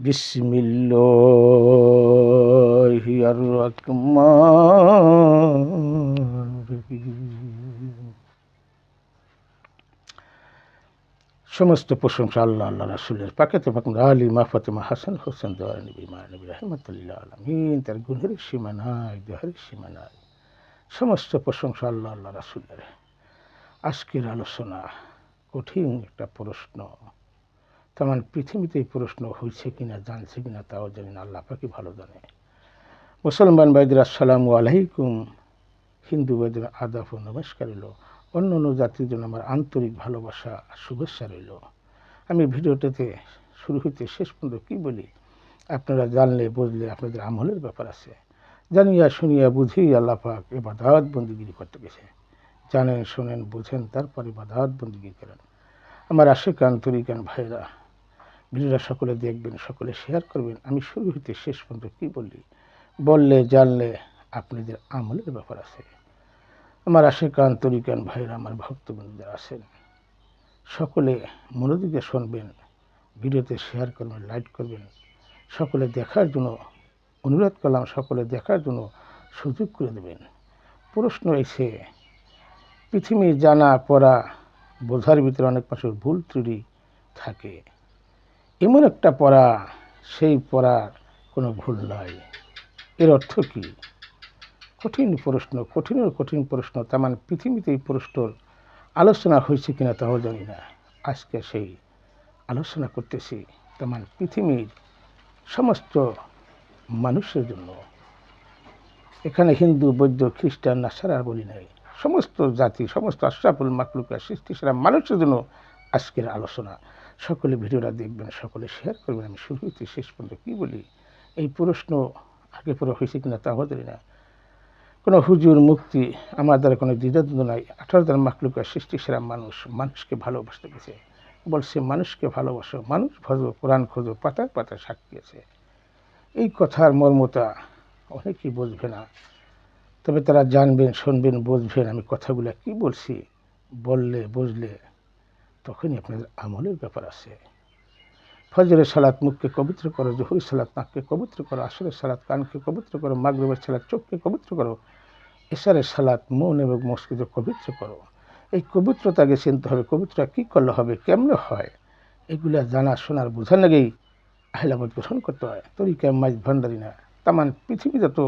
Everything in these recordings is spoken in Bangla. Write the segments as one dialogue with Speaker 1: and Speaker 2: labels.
Speaker 1: বিসমিল্লাহির রহমানির রহিম। সমস্ত প্রশংসা আল্লাহ আল্লাহ রাসূলের পাকেতে পাক আলী মা ফাতেমা হাসান হোসেন দোয়া নবী মা নবী রাহমাতুল্লিল আলামিন। তার গুণের সীমা নাই, দেহের সীমা নাই। সমস্ত প্রশংসা আল্লাহ আল্লাহ রাসূলের। আজকের আলোচনা কঠিন একটা প্রশ্ন। তেমন পৃথিবীতে এই প্রশ্ন হয়েছে কিনা, জানছে কিনা তাও জানি না, আল্লাহ পাকই ভালো জানে। মুসলমান ভাইদের আসসালামু আলাইকুম, হিন্দু ভাইদের আদাব ও নমস্কার রইল, অন্য অন্য জাতির জন্য আমার আন্তরিক ভালোবাসা শুভেচ্ছা রইল। আমি ভিডিওটাতে শুরু হইতে শেষ পর্যন্ত কী বলি আপনারা জানলে বুঝলে আপনাদের আমলের ব্যাপার আছে। জানিয়া শুনিয়া বুঝি আল্লাহ পাক ইবাদত বন্দিগিরি করতে গেছে। জানেন, শোনেন, বুঝেন, তারপর ইবাদত বন্দিগিরি করেন। আমার আশিকান তরিকান ভাইরা, ভিডিওটা সকলে দেখবেন, সকলে শেয়ার করবেন। আমি শুরু হইতে শেষ পর্যন্ত কী বললি বললে জানলে আপনাদের আমলের ব্যাপার আছে। আমার আশিকান তরিকান ভাইরা, আমার ভক্তবৃন্দরা আছেন, সকলে মনোযোগে শুনবেন, ভিডিওতে শেয়ার করবেন, লাইক করবেন, সকলে দেখার জন্য অনুরোধ করলাম, সকলে দেখার জন্য সুযোগ করে দেবেন। প্রশ্ন এসে পৃথিবী জানা পড়া বোঝার ভিতরে অনেক মানুষের ভুল ত্রুটি থাকে। এমন একটা পড়া, সেই পড়ার কোনো ভুল নাই। এর অর্থ কী? কঠিন প্রশ্ন, কঠিনের কঠিন প্রশ্ন। তেমন পৃথিবীতে এই প্রশ্নর আলোচনা হয়েছে কিনা তাও জানি না। আজকে সেই আলোচনা করতেছি। তেমন পৃথিবীর সমস্ত মানুষের জন্য, এখানে হিন্দু, বৌদ্ধ, খ্রিস্টান, নাসারা বলি নাই, সমস্ত জাতি, সমস্ত আশরাফুল মাখলুকা সৃষ্টি সারা মানুষের জন্য আজকের আলোচনা। সকলে ভিডিওটা দেখবেন, সকলে শেয়ার করবেন। আমি শুরু হইতে শেষ পর্যন্ত কী বলি, এই প্রশ্ন আগে পরে হয়েছে কিনা তাও জানি না। কোনো হুজুর মুক্তি আমার দ্বারা কোনো দ্বিধাদ্বন্দ্ব নাই। 18,000 মাখলুকা সৃষ্টি সেরা মানুষ মানুষকে ভালোবাসতে গেছে, বলছে মানুষকে ভালোবাসো, মানুষ ভজো, কোরআন খোঁজো, পাতায় পাতায় সাক্ষী আছে। এই কথার মর্মতা অনেকেই বুঝবে না, তবে তারা জানবেন, শুনবেন, বুঝবেন আমি কথাগুলো কি বলছি। বললে বুঝলে তখনই আপনাদের আমলের ব্যাপার আছে। ফজরের সালাত মুখকে পবিত্র করো, জোহরের সালাত নাককে পবিত্র করো, আসরের সালাত কানকে পবিত্র করো, মাগরিবের সালাত চোখকে পবিত্র করো, এশারের সালাত মন এবং মস্তিষ্ক পবিত্র করো। এই পবিত্রতাকে চিনতে হবে, পবিত্রতা কী করলে হবে, কেমনে হয়, এগুলা জানা শোনার বোঝার লাগেই আহলাবাদ গ্রহণ করতে হয়। তরিকা মাইজ ভান্ডারি না, তামান পৃথিবীতে তো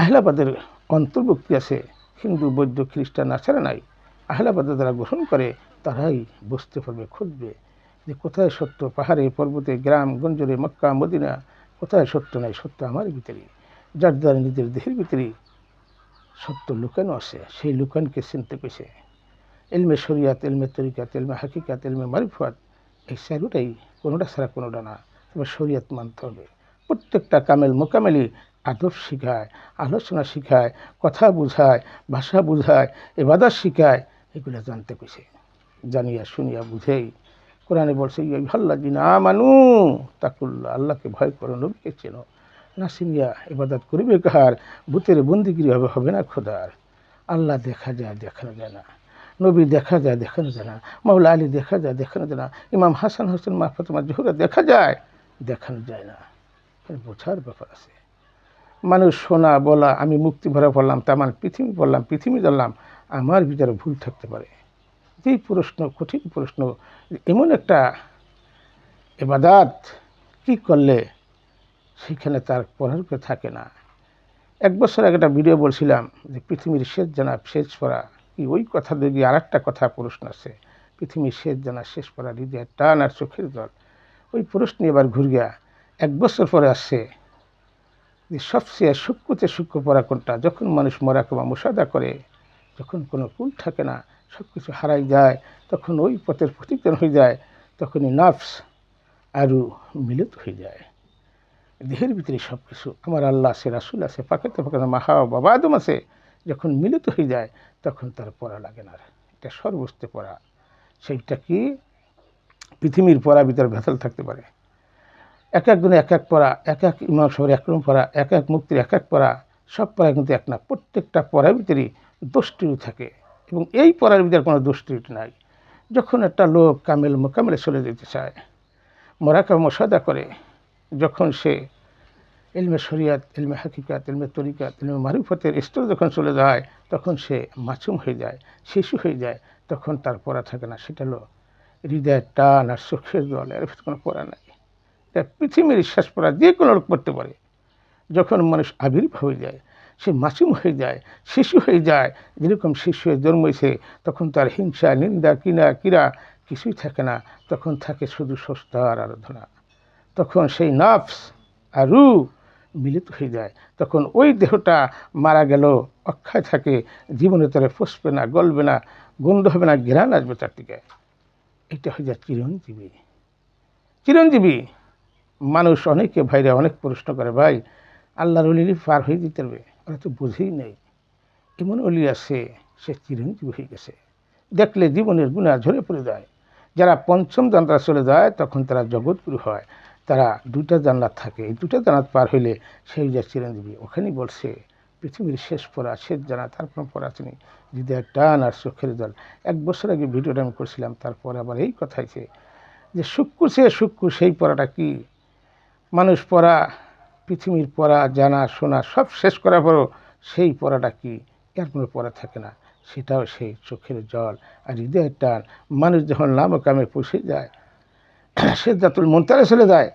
Speaker 1: আহলাবাদের অন্তর্ভুক্তি আছে। হিন্দু, বৌদ্ধ, খ্রিস্টান, নাসারা নাই। আহলাবাদে যারা গ্রহণ করে তারাই বুঝতে পারবে, খুঁজবে যে কোথায় সত্য। পাহাড়ে, পর্বতে, গ্রাম গঞ্জরে, মক্কা মদিনা, কোথায় সত্য নাই, সত্য আমার ভিতরে। যার দ্বারা নিজের দেহের ভিতরে সত্য লুকানো আছে, সেই লুকানকে চিনতে পেয়েছে। এলমে শরিয়াত, এলমে তরিকাত, এলমে হাকিকাত, এলমে মারিফাত, এই চারোটাই কোনোটা ছাড়া কোনোটা না। তবে শরিয়াত মানতে হবে। প্রত্যেকটা কামেল মোকামেলি আদব শিখায়, আলোচনা শিখায়, কথা বুঝায়, ভাষা বুঝায়, ইবাদত শিখায়। এগুলো জানতে পেয়েছে। জানিয়া শুনিয়া বুঝেই কোরআনে বলছে ইহাল্লাযিনা আমানু তাকুল্লাহ, আল্লাহকে ভয় করো, নবীকে চেনো। না চিনিয়া ইবাদত করিবে কাহার, ভূতের বন্দিগিরি হবে না খোদার। আল্লাহ দেখা যায়, দেখানো যায় না। নবী দেখা যায়, দেখানো যায় না। মাওলা আলী দেখা যায়, দেখানো যায় না। ইমাম হাসান হোসেন, মা ফাতেমা জোহরা দেখা যায়, দেখানো যায় না। বোঝার ব্যাপার আছে। মানুষ শোনা বলা, আমি মুক্তি ভরা পড়লাম, তেমন পৃথিবী বললাম, পৃথিবী জানলাম, আমার ভিতরে ভুল থাকতে পারে। যেই প্রশ্ন, কঠিন প্রশ্ন, এমন একটা ইবাদত কী করলে সেখানে তার পড়ার উপরে থাকে না। 1 বছর আগে একটা ভিডিও বলছিলাম যে পৃথিবীর শেষ জানা শেষ পড়া কি, ওই কথা দেখি আর একটা কথা প্রশ্ন আছে, পৃথিবীর শেষ জানা শেষ পড়া, হৃদয়ের টান আর চোখের জল। ওই প্রশ্ন এবার ঘুরিয়া 1 বছর পরে আসছে যে সবচেয়ে সূক্ষ্মতে সূক্ষ্ম পড়া কোনটা। যখন মানুষ মরাকাবা মুশাহাদা করে, যখন কোনো কুল থাকে না, সব কিছু হারাই যায়, তখন ওই পথের প্রতিজ্ঞান হয়ে যায়, তখনই নফস আরও মিলিত হয়ে যায়। দেহের ভিতরে সব কিছু, আমার আল্লাহ আছে, রাসুল আছে, পাকাতে পাকাতে মাহা বাবা আদম আছে, যখন মিলিত হয়ে যায় তখন তার পড়া লাগে না। এটা সর্বস্তে পড়া। সেইটা কি, পৃথিবীর পড়া ভিতরে ভেতল থাকতে পারে। এক একজনে এক এক পড়া, এক এক ইমাম সাহেবের একরকম পড়া, এক এক মুক্তির এক এক পড়া, সব পড়া কিন্তু এক না। প্রত্যেকটা পড়ার ভিতরেই দোষ ত্রুটি থাকে, এবং এই পড়ার ভিতরে কোনো দোষ ত্রুটি নাই। যখন একটা লোক কামেল মোকামেলে চলে যেতে চায়, মোরাকা মোশাদা করে যখন সে ইলমে শরিয়াত, ইলমে হাকিকাত, ইলমে তরিকাত, ইলমে মারিফতের স্তর যখন চলে যায় তখন সে মাসুম হয়ে যায়, শিশু হয়ে যায়। তখন তার পড়া থাকে না। সেটা হলো হৃদয়ের টান আর চোখের জল, এর ভিতরে কোনো পড়া নাই। পৃথিবীর শেষ পড়া যে কোনো লোক পড়তে পারে। যখন মানুষ আবির্ভাব হয়ে যায়, সে মাসুম হয়ে যায়, শিশু হয়ে যায়, যেরকম শিশু হয়ে জন্মেছে তখন তার হিংসা, নিন্দা, কিরা কিছুই থাকে না। তখন থাকে শুধু স্রষ্টার আরাধনা। তখন সেই নফস আর রূহ মিলিত হয়ে যায়। তখন ওই দেহটা মারা গেল অক্ষয় থাকে, জীবনে তারা ফুসবে না, গলবে না, গন্ধ হবে না, ঘ্রাণ আসবে তার দিকে। এটা হয়ে যায় চিরঞ্জীবী। চিরঞ্জীবী মানুষ অনেকে ভাইরা অনেক প্রশ্ন করে, ভাই আল্লাহর অলি পার হয়ে যেতে পারবে? ওরা তো বুঝেই নেই। এমন অলি আছে সে চিরঞ্জীবী হয়ে গেছে, দেখলে জীবনের গুণা ঝরে পড়ে যায়। যারা পঞ্চম জান্নাত চলে যায় তখন তারা জগৎগুরু হয়। তারা দুটা জান্নাত থাকে, এই দুটা জান্নাত পার হইলে সেই যে চিরঞ্জীবী। ওখানেই বলছে পৃথিবীর শেষ পড়া, শেষ জান্নাত, তারপর পড়া আছে হৃদয়ের টান আর চোখের জল। 1 বছর আগে ভিডিওটা আমি করছিলাম, তারপর আবার এই কথা হয়েছে যে সূক্ষ্ম সে সূক্ষ্ম সেই পড়াটা কি? মানুষ পড়া, পৃথিবীর পড়া, জানা শোনা সব শেষ করার পরও সেই পড়াটা কি? এর কোনো পড়া থাকে না। সেটাও সেই চোখের জল আর হৃদয়ের টান। মানুষ যখন নামকামে পৌঁছে যায়, সিদরাতুল মুনতাহায় চলে যায়,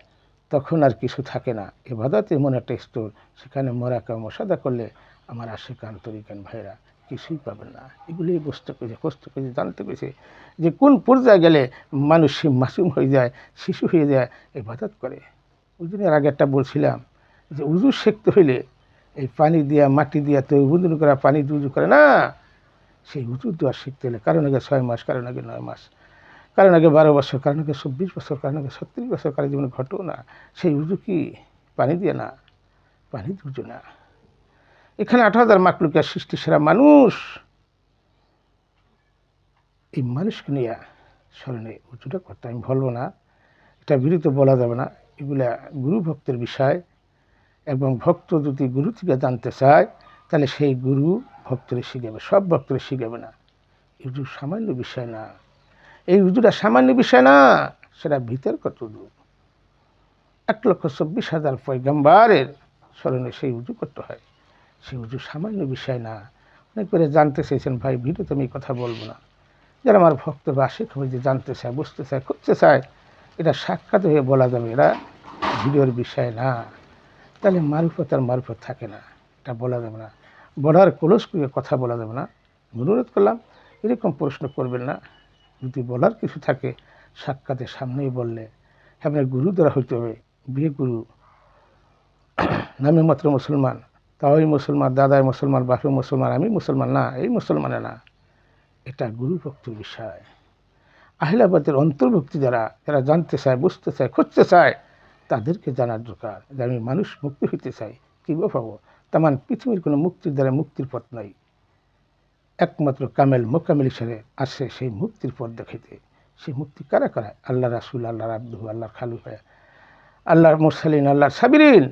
Speaker 1: তখন আর কিছু থাকে না। ইবাদত এমন একটা স্তর, সেখানে মোরাকা মোশাদা করলে আমার আশিকান তরিকান ভাইরা কিছুই পাবেন না। এগুলি বুঝতে পেরেছে, কষ্ট পেরেছে, জানতে পেরেছে যে কোন পর্যায়ে গেলে মানুষ মাসুম হয়ে যায়, শিশু হয়ে যায়, ইবাদত করে। ওই দিনের আগে একটা বলছিলাম যে উজু শিখতে হইলে এই পানি দিয়া, মাটি দিয়া তো উজু করা, পানি দিয়ে উজু করে না। সেই উজু দেওয়া শিখতে হলে কারণ আগে 6 মাস, কারণ আগে 9 মাস, কারণ আগে 12 বছর, কারণ আগে 24 বছর, কারণ আগে 36 বছর, কারো জীবনে ঘটেও না। সেই উজু কি পানি দিয়ে না? পানি দিয়ে উজু না। এখানে 18,000 মাকলুকের সৃষ্টি সেরা মানুষ, এই মানুষকে নিয়ে স্মরণে উজুটা করতে আমি বলবো না, এটা বিরত বলা যাবে না। এগুলা গুরু ভক্তের বিষয়, এবং ভক্ত যদি গুরু থেকে জানতে চায় তাহলে সেই গুরু ভক্তরে শিখাবে, সব ভক্তরে শিখাবে না। উজু সামান্য বিষয় না, এই উজুটা সামান্য বিষয় না, সেটা ভিতরগত উজু। 1,24,000 পয়গম্বরের স্মরণে সেই উজু করতে হয়। সেই উজু সামান্য বিষয় না। অনেক করে জানতে চেয়েছেন, ভাই ভিডিওতে আমি কথা বলবো না। যারা আমার ভক্ত বা আশিক হয়ে যে জানতে চায়, বুঝতে চায়, খুঁজতে চায়, এটা সাক্ষাৎ হয়ে বলা যাবে, এরা ভিডিওর বিষয় না। তাহলে মারুফত আর মারুফত থাকে না, এটা বলা যাবে না। বলার কলস করে কথা বলা যাবে না। অনুরোধ করলাম এরকম প্রশ্ন করবেন না। যদি বলার কিছু থাকে সাক্ষাতের সামনেই বললে। আপনার গুরু দ্বারা হইতে হবে। বিয়ে গুরু নামে মাত্র মুসলমান, তাওই মুসলমান, দাদাই মুসলমান, বাপু মুসলমান, আমি মুসলমান না, এই মুসলমানে না। এটা গুরু ভক্তির বিষয়। আহিলাবাদের অন্তর্ভুক্তি যারা যারা জানতে চায়, বুঝতে চায়, খুঁজতে চায়, তাদেরকে জানার দরকার যে আমি মানুষ মুক্তি হইতে চাই, কীভাবে পাবো? তেমন পৃথিবীর কোনো মুক্তির দ্বারা মুক্তির পথ নাই। একমাত্র কামেল মোকামেল হিসেবে আসে সেই মুক্তির পথ দেখাইতে। সেই মুক্তি কারা কারা? আল্লাহ রাসুল, আল্লাহর আব্দু, আল্লাহর খালু হয়, আল্লাহর মুরসালিন, আল্লাহর সাবিরিন,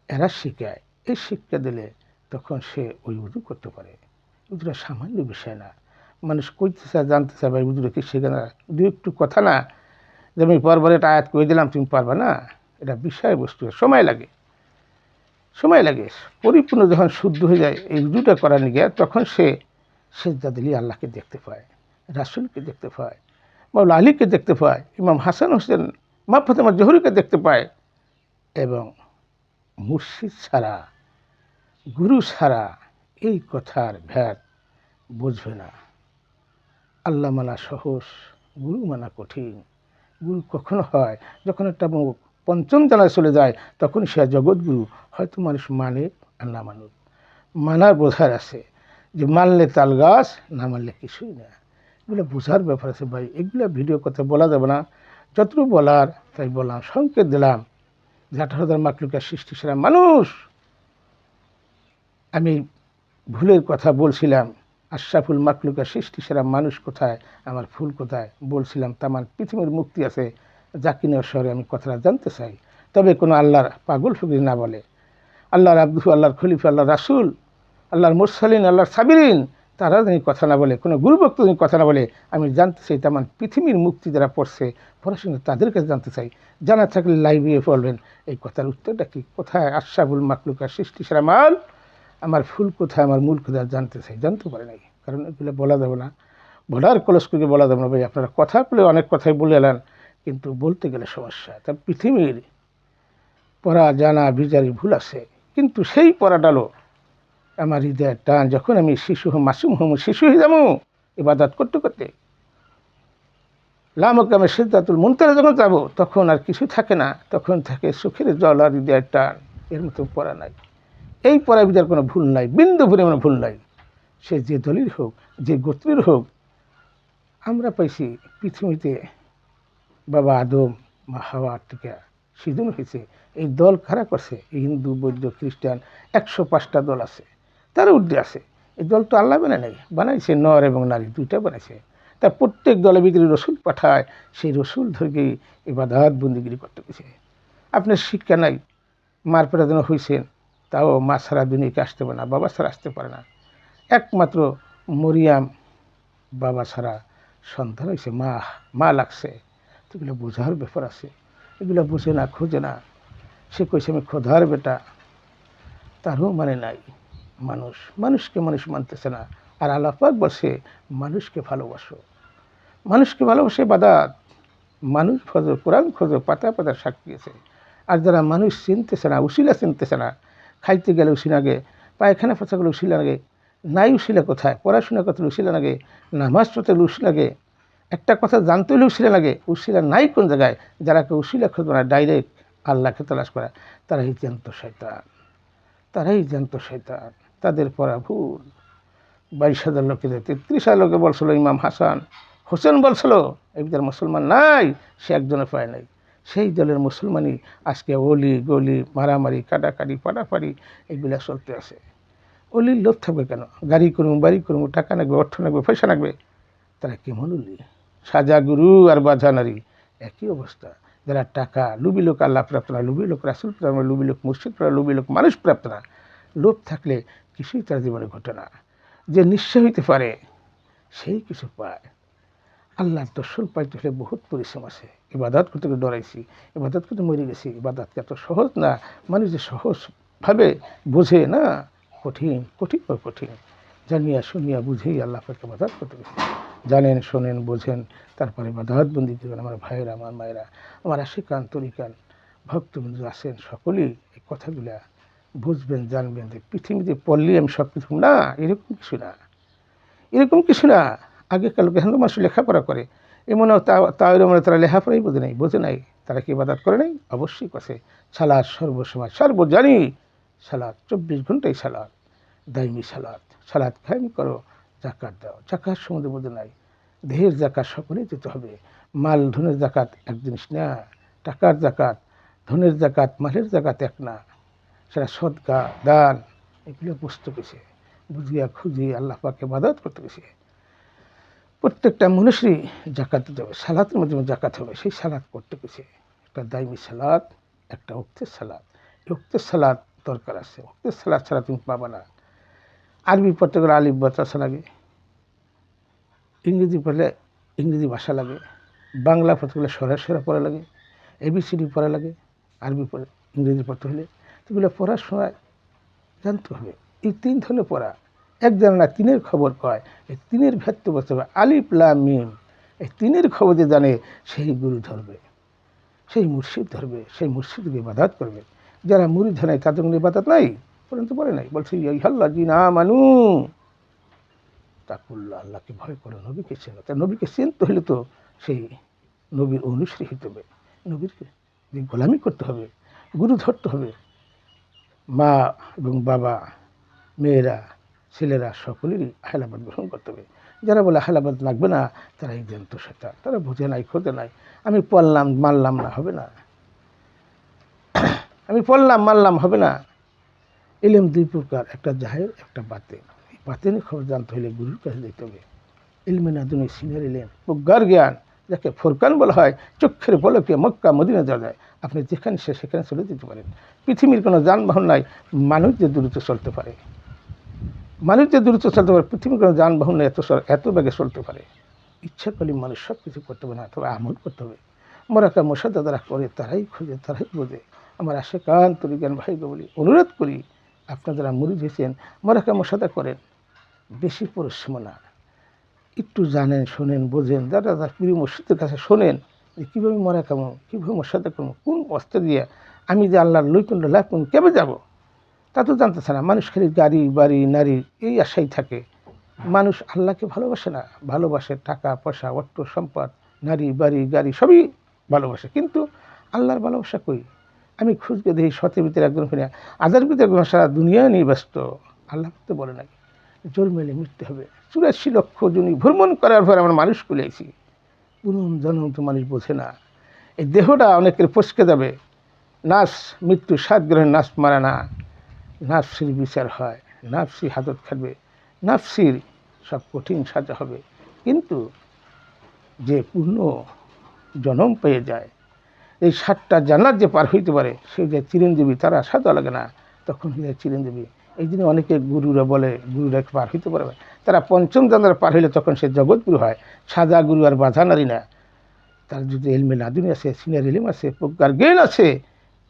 Speaker 1: এরা শিখায়। এই শিক্ষা দিলে তখন সে ওই উজু করতে পারে। উজুরা সামান্য বিষয় না। মানুষ কইতে চায়, জানতে চায়, ভাই উজুরা কি শেখে না? দু একটু কথা না, যে আমি পরবার এটা আয়াত করে দিলাম তুমি পারবা না। এটা বিষয়বস্তু, সময় লাগে, সময় লাগে। পরিপূর্ণ যখন শুদ্ধ হয়ে যায় এই উজুটা করার নিয়ে, তখন সে সেজদা দিলে আল্লাহকে দেখতে পায়, রাসূলকে দেখতে পায়, মাওলা আলীকে দেখতে পায়, ইমাম হাসান হোসেন, মা ফাতেমা জোহরিকে দেখতে পায়। এবং মুর্শিদ ছাড়া, গুরু ছাড়া এই কথার ভেদ বুঝবে না। আল্লাহ মানা সহজ, গুরু মানা কঠিন। গুরু কখনো হয় যখন একটা পঞ্চম জানায় চলে যায়, তখন সে জগৎগুরু। হয়তো মানুষ মানে আর না মানুক, মানার বোঝার আছে, যে মানলে তাল গাছ, না মানলে কিছুই না। এগুলো বোঝার ব্যাপার আছে ভাই। এগুলো ভিডিও কথা বলা যাবে না, যতটুকু বলার তাই বললাম, সংকেত দিলাম যে 18,000 মাকলুকের সৃষ্টি সেরা মানুষ। আমি ভুলের কথা বলছিলাম, আশরাফুল মাকলুকের সৃষ্টি সেরা মানুষ কোথায়, আমার ফুল কোথায় বলছিলাম। তামান পৃথিবীর মুক্তি আছে, জাকিনের শহরে আমি কথাটা জানতে চাই। তবে কোনো আল্লাহর পাগল ফকির না বলে, আল্লাহর আব্দু, আল্লাহর খলিফা, আল্লাহর রাসূল, আল্লাহর মুরসালিন, আল্লাহর সাবিরিন, তারা যদি কথা না বলে, কোনো গুরুভক্ত যদি কথা না বলে, আমি জানতে চাই তেমন পৃথিবীর মুক্তি যারা পড়ছে পড়াশোনা তাদের কাছে জানতে চাই। জানা থাকলে লাইভে বলবেন এই কথার উত্তরটা কি, কোথায় আশরাফুল মাখলুকাত সৃষ্টি সেরা মাল, আমার ফুল কোথায়, আমার মূল কোথায় জানতে চাই, জানতে পারে নাই। কারণ এগুলো বলা যাবে না, বলার কলস করে বলা যাবে না। ভাই আপনারা কথা বলে অনেক কথাই বলে এলেন, কিন্তু বলতে গেলে সমস্যা। তা পৃথিবীর পড়া জানা বিচারি ভুল আছে, কিন্তু সেই পড়াডালো আমার হৃদয়ের টান। যখন আমি শিশু মাসুম হম, শিশু হয়ে যাবো ইবাদত করতে করতে, লামকামে সিদ্ধাতুল মুনতাহা যখন যাবো, তখন আর কিছু থাকে না, তখন থাকে সুখের জল আর হৃদয়ের টান। এর মতো পড়া নাই, এই পড়ার ভিতরে কোনো ভুল নাই, বিন্দু পরিমাণ ভুল নাই। সে যে দলের হোক, যে গোত্রের হোক। আমরা পাইছি পৃথিবীতে বাবা আদম মা হাওয়ার থেকে সিজন হয়েছে। এই দল কারা করছে? এই হিন্দু বৌদ্ধ খ্রিস্টান 105টা দল আছে, তার ঊর্ধ্বে আছে। এই দল তো আল্লাহ বানায় নাই, বানাইছে নর এবং নারী দুইটা বানাইছে। তা প্রত্যেক দলের ভিতরে রসুল পাঠায়, সেই রসুল ধরেই ইবাদত বন্দিগিরি করতে গেছে। আপনার শিক্ষা নাই, মার পেটা যেন হয়েছেন, তাও মা ছাড়া দুনিয়াকে আসতে পারে না, বাবা ছাড়া আসতে পারে না। একমাত্র মরিয়াম বাবা ছাড়া সন্তান হয়েছে, মা লাগছে। এগুলো বোঝার ব্যাপার আছে, এগুলো বুঝে না, খোঁজে না। সে কইছে আমি খোদার বেটা, তারও মানে নাই। মানুষকে মানুষ মানতেছে না। আর আল্লাহ পাক বলছে মানুষকে ভালোবাসো, মানুষকে ভালোবাসে বাদাত। মানুষ খোঁজো, কোরআন খোঁজো, পাতা পাতা সাক্ষী আছে। আর যারা মানুষ চিনতেছে না, উশিলা চিনতেছে না, খাইতে গেলে উশিলা লাগে, পায়খানা ফাঁচা গেলে উশিলা লাগে, নাই উশিলা কোথায়, পড়াশোনা করতে উশিলা লাগে, নামাজ পড়তে উশিলা লাগে, একটা কথা জানতে হলে উশিলা লাগে, উশিলা নাই কোন জায়গায়। যারা কেউ উশিলা খুঁজবে না, ডাইরেক্ট আল্লাহকে তালাশ করা, তারাই জ্যান্ত শয়তান, তারাই জ্যান্ত শয়তান। তাদের পড়া ভুল। 22,000 লোকের 33,000 লোকে বলছিল ইমাম হাসান হোসেন বলছিল এই ভিতরে মুসলমান নাই, সে একজনে পায় নাই। সেই দলের মুসলমানই আজকে অলি গলি মারামারি কাটাকাটি পাটাপাড়ি এগুলা চলতে আছে। অলির লোভ থাকবে কেন? গাড়ি করুম, বাড়ি করুম, টাকা লাগবে, অর্থ লাগবে, পয়সা লাগবে। তারা কেমন অলি? সাজা গুরু আর বাধা নারী একই অবস্থা। যারা টাকা, লুবি লোক আল্লাহ প্রাপ্ত না, লুবি লোক রাসুল প্রাপ্ত না, লুবি লোক মুর্শিদ প্রাপ্ত, লুবি লোক মানুষ প্রাপ্ত না। লোভ থাকলে কিছুই তার জীবনে ঘটে না। যে নিঃস্ব হইতে পারে সেই কিছু পায়। আল্লাহর দর্শন পাইতে হলে বহুত পরিশ্রম আছে। ইবাদত করতে ডরাইছি, ইবাদত করতে মরে গেছি। ইবাদতকে এত সহজ না, মানুষ যে সহজভাবে বোঝে না, কঠিন কঠিন কঠিন। জানিয়া শুনিয়া বুঝেই আল্লাহ পাকে ইবাদত করতে গেছি। জানেন, শোনেন, বোঝেন, তারপরে ইবাদত বন্দি দেবেন। আমার ভাইয়েরা, আমার মায়েরা, আমার আশিকান তরিকান ভক্তবৃন্দ আছেন, সকলেই এই কথাগুলা বুঝবেন, জানবেন। যে পৃথিবীতে পড়লে আমি সব কিছু না, এরকম কিছু না, এরকম কিছু না। আগেকার লোক হিন্দু মানুষ লেখাপড়া করে, এমন তাও মানে তারা লেখাপড়াই বোঝে নাই। তারা কি ইবাদত করে নাই? অবশ্যই করছে। সালাদ সর্বসময় সর্বজানি, সালাদ 24 ঘন্টাই সালাদ, দাইমি সালাদ। সালাদ কায়েম করো, জাকাত দাও। জাকাত সম্বন্ধে বোঝে নাই। দেহের জাকাত সকলেই দিতে হবে। মাল ধনের জাকাত এক জিনিস না, টাকার জাকাত, ধনের জাকাত, মালের জাকাত এক না। সেটা সদকা দান, এগুলো বুঝতে গেছে, বুঝিয়া খুঁজিয়ে আল্লাহ পাকে ইবাদত করতে গেছে। প্রত্যেকটা মানুষেরই জাকাত দিতে হবে, সালাতের মাধ্যমে জাকাত হবে, সেই সালাত করতে গেছে। একটা দাইমি সালাত, একটা ওক্তের সালাত। ওক্তের সালাত দরকার আছে, ওক্তের সালাত ছাড়া তুমি পাবা না। আরবি পড়তে গেলে আলিফ বাতাসা লাগে, ইংরেজি পড়লে ইংরেজি ভাষা লাগে, বাংলা পড়তে গেলে সরা পড়া লাগে, ABCD পড়া লাগে। আরবি পড়ে ইংরেজি পড়তে হলে এগুলো পড়ার সময় জানতে হবে। এই 3 ধরনের পড়া, এক জানে না 3-এর খবর কয়। এই 3-এর ভেত্তি বলতে হবে আলিফ লাম মিম। এই 3-এর খবর যে জানে সেই গুরু ধরবে, সেই মুর্শিদ ধরবে, সেই মুর্শিদকে ইবাদত করবে। যারা মুরিদ হয় নাই তাদের কোনো ইবাদত নাই, পর্যন্ত পড়ে নাই। বলছে আল্লাযিনা আমানু তাকুল্লাহ, আল্লাহকে ভয় করো, নবীকে চেনো। তা নবীকে চিনতে হলে তো সেই নবীর অনুসারী হতে হবে, নবীরকে যে গোলামি করতে হবে, গুরু ধরতে হবে। মা এবং বাবা, মেয়েরা, ছেলেরা সকলেরই আহলাবাদ গ্রহণ করতে হবে। যারা বলে আহলাবাদ লাগবে না, তারা এই জ্যান্ত শয়তান, তারা বোঝে নাই, খোঁজে নাই। আমি পড়লাম মানলাম না, হবে না। আমি পড়লাম মানলাম, হবে না। ইলম 2 প্রকার, একটা জাহের, একটা বাতেন। এই বাতেনের খবর জানতে হলে গুরুর কাছে যেতে হবে। ইলমে নাদুনি সিনিয়র ইলেম, প্রজ্ঞার জ্ঞান, যাকে ফোরকান বলা হয়। চক্ষের পলকে মক্কা মদিনা যাওয়া যায়। আপনি যেখানে সেখানে চলে যেতে পারেন। পৃথিবীর কোনো যানবাহন নাই, মানুষ যে দ্রুত চলতে পারে। মানুষ যে দ্রুত চলতে পারে, পৃথিবীর কোনো যানবাহন এত বেগে চলতে পারে। ইচ্ছা করলে মানুষ সব কিছু করতে হবে না, তবে আমল করতে হবে। মোরাকা মোশাদা যারা করে তারাই খোঁজে, তারাই বোঝে। আমার আশেকান তরিকান ভাইকে বলি, অনুরোধ করি আপনারা যারা মুরিদ হয়েছেন মোরাকা মোশাদা করেন, বেশি পরিশ্রম না, একটু জানেন, শোনেন, বোঝেন, যারা যারা প্রিয় মসজিদের কাছে শোনেন যে কীভাবে মোরাকা কীভাবে মোশাদা করবো, কোন অস্ত্র দিয়ে আমি যে আল্লাহর নৈকুণ্য লাভ করুন কেবে যাবো, তা তো জানতেছে না। মানুষ খালি গাড়ি বাড়ি নারী এই আশাই থাকে। মানুষ আল্লাহকে ভালোবাসে না, ভালোবাসে টাকা পয়সা অর্থ সম্পদ, নারী বাড়ি গাড়ি সবই ভালোবাসে, কিন্তু আল্লাহর ভালোবাসা কই? আমি খুঁজকে দেখি সতের ভিতরে একজন ফিরে, আজার ভিতরে একজন সারা দুনিয়া নিয়ে ব্যস্ত। আল্লাহ তো বলে নাকি জোর মেলে মৃত্যু হবে, 84 লক্ষ জনি ভ্রমণ করার পর আমরা মানুষ কুলেছি। পুনম জন্ম তো মানুষ বোঝে না। এই দেহটা অনেকের ফসকে যাবে, নাস মৃত্যু 7 গ্রহের নাস মারা না, নাফসির বিচার হয়, নাফসি হাজত খাটবে, নাফসির সব কঠিন সাজা হবে। কিন্তু যে পূর্ণ জনম পেয়ে যায়, এই 7টা জান্নাত যে পার হইতে পারে, সে যে চিরঞ্জীবী, তারা সাজা লাগে না, তখন হয়ে যায় চিরঞ্জীবী। এই জন্য অনেকে গুরুরা বলে গুরুরা পার হইতে পারবে, তারা 5ম জান্নাত পার হইলে তখন সে জগৎগুরু হয়। সাজা গুরু আর বাধা নারী না, তার যদি এলমে লাদুনি আছে, সিনিয়র এলিম আছে, প্রজ্ঞার জ্ঞান আছে,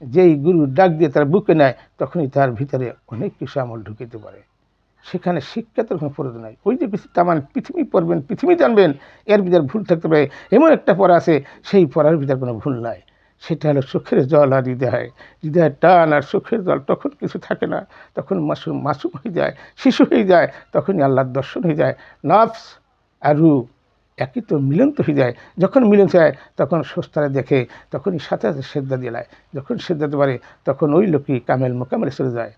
Speaker 1: যেই গুরু ডাক দিয়ে তার বুকে নেয়, তখনই তার ভিতরে অনেক কিছু আমল ঢুকিতে পারে। সেখানে শিক্ষার কোনো প্রয়োজন নাই। ওই যে তামান পৃথিবী পড়বেন, পৃথিবী জানবেন, এর ভিতরে ভুল থাকতে পারে, এমন একটা পড়া আছে সেই পড়ার ভিতরে কোনো ভুল নাই। সেটা হলো চোখের জল আর হৃদয়, হৃদয়ের টান আর চোখের জল, তখন কিছু থাকে না, তখন মাসুম হয়ে যায়, শিশু হয়ে যায়, তখনই আল্লাহর দর্শন হয়ে যায়। নফস আর রূহ একই তো, মিলন তো হয়ে যায়। যখন মিলন হয় তখন সুস্তারা দেখে, তখনই সাথে সাথে সেদ্ধা দিয়ে লায়, যখন সেদ্ধা দিতে পারে তখন ওই লোকই কামেল মোকামেলে চলে যায়,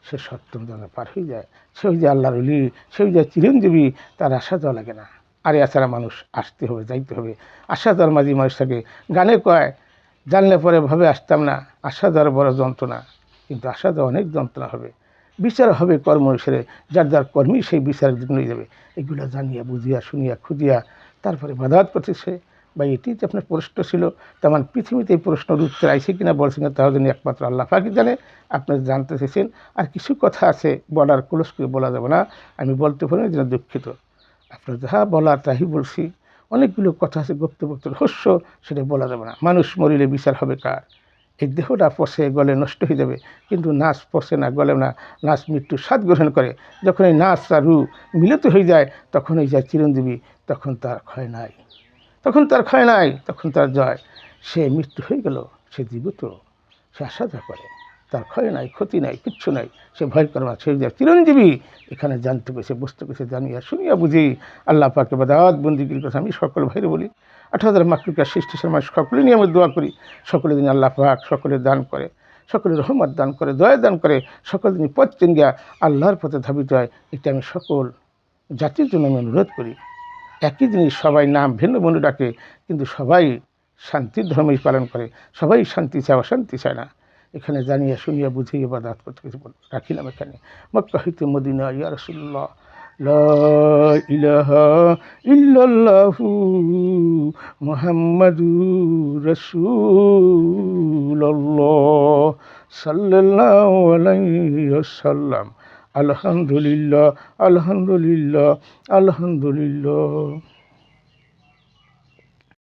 Speaker 1: সে 7ম জান্নাত পার হয়ে যায়, সে ওই যে আল্লাহর ওলি, সে ওই যে চিরঞ্জীবী, তার আসা যাওয়া লাগে না। আর এছাড়া মানুষ আসতে হবে, যাইতে হবে, আসা যাওয়ার মাঝে মানুষ থাকে। গানে কয় জানলে পরে ভাবে আসতাম না, আসা যাওয়ার বড় যন্ত্রণা, কিন্তু আসা যাওয়া অনেক যন্ত্রণা হবে। বিচার হবে কর্ম অনুসারে, যার যার কর্মী সেই বিচারের জন্য নিয়ে যাবে। এগুলো জানিয়া বুঝিয়া শুনিয়া খুঁজিয়া তারপরে বাধাত করতেছে। বা এটি যে আপনার প্রশ্ন ছিল, তেমন পৃথিবীতে এই প্রশ্নের উত্তর আইসে কিনা বলছেন না, তাহলে একমাত্র আল্লাহ পাকই জানে। আপনারা জানতে চেয়েছেন, আর কিছু কথা আছে বলার ক্লোজ করে বলা যাবে না, আমি বলতে পারি না, যেন দুঃখিত। আপনার যাহা বলার তাই বলছি। অনেকগুলো কথা আছে গুপ্ত রহস্য, সেটা বলা যাবে না। মানুষ মরিলে বিচার হবে কার? এই দেহটা পচে গলে নষ্ট হয়ে যাবে, কিন্তু নাচ পচে না, গলে না, নাচ মৃত্যু স্বাদ গ্রহণ করে। যখন এই নাচ আর রূহ মিলিত হয়ে যায়, তখন এই যায় চিরঞ্জীবী, তখন তার ক্ষয় নাই, তখন তার ক্ষয় নাই, তখন তার জয়। সে মৃত্যু হয়ে গেল, সে জীবিত, সে আসা যা করে, তার ক্ষয় নাই, ক্ষতি নাই, কিচ্ছু নাই, সে ভয় করে না, সে যায় চিরঞ্জীবী। এখানে জানতে পেরেছে, বুঝতে পেরেছে, জানিয়া শুনিয়া বুঝি আল্লাহ পাকে বাদাত বন্দিগির কথা আমি সকল ভাইরে বলি। 18,000 মাকলুকার সৃষ্টি সময় সকলে নিয়ে আমি দোয়া করি, সকলে দিন আল্লাহ পাক সকলে দান করে, সকলে রহমত দান করে, দয়া দান করে, সকল দিনই পথ চিনিয়া আল্লাহর পথে ধাবিত হয়। এটা আমি সকল জাতির জন্য আমি অনুরোধ করি। একই জিনিস সবাই নাম ভিন্ন মনে ডাকে, কিন্তু সবাই শান্তির ধর্মই পালন করে, সবাই শান্তি চায়, অশান্তি চায় না। এখানে জানিয়া শুনিয়া বুঝিয়ে ইবাদত করতে কিছু রাখিলাম। এখানে মক্কা হইতে মদিনা, ইয়া রাসূলুল্লাহ, লা ইলাহা ইল্লাল্লাহু মুহাম্মাদুর রাসূলুল্লাহ সাল্লাল্লাহু আলাইহি ওয়াসাল্লাম। আলহামদুলিল্লাহ, আলহামদুলিল্লাহ, আলহামদুলিল্লাহ।